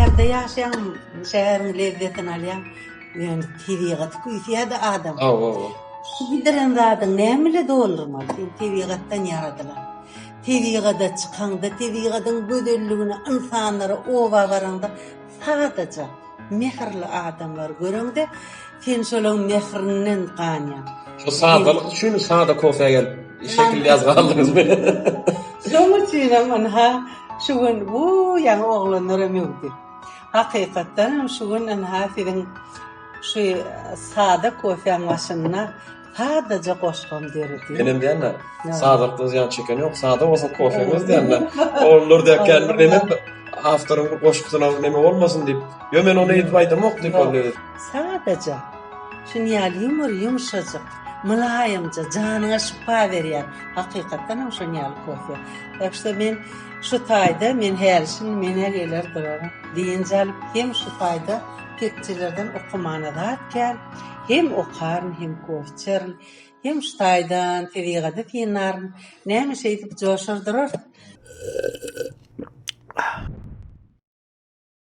şäherde ýaşaýan, şäheriň lezzetini alýan, ýöne tebigat güýsýär-de adam. Gidiren zadyň näme doldurmaly? Tebigatdan ýaradylar. Tebigaty çykanda, tebigatyň gözelligini insanlara owa baranda sadaja mehirli adamlar göreňde, sen şolaň mehirinden ganýan. Şu sadalyk üçin sada kofeýe gelip şekilli ýazgalyňyzmy? Şoň üçin ha şu gün bu ýa-ni oglanlar emegdi. Hakykatdan şu gün ha senin şu sada kofeň maşynyna sadaja goşgam derdi. Benim diýende sadakda ýan çeken ýok, sada bolsa kofeňiz diýende. Olur diýip gelmir demem. Aftaryň goşgusyna neme bolmasyn diýip, "Yo men onu ýetip aýdamok" diýip bolýar. Sadaja şunu ýaly ýumşajyk, mylaýymja janyňa şifa berýär. Hakykatdan şonu ýaly kofe. Täşde men şu taýda men herşin men herler durar. Diýenjal hem şu taýda tekçilerden okumana datken, hem okaryn hem kofçeryn, hem şu taýdan tebigaty tinaryn, näme şeýdip joşurdurar.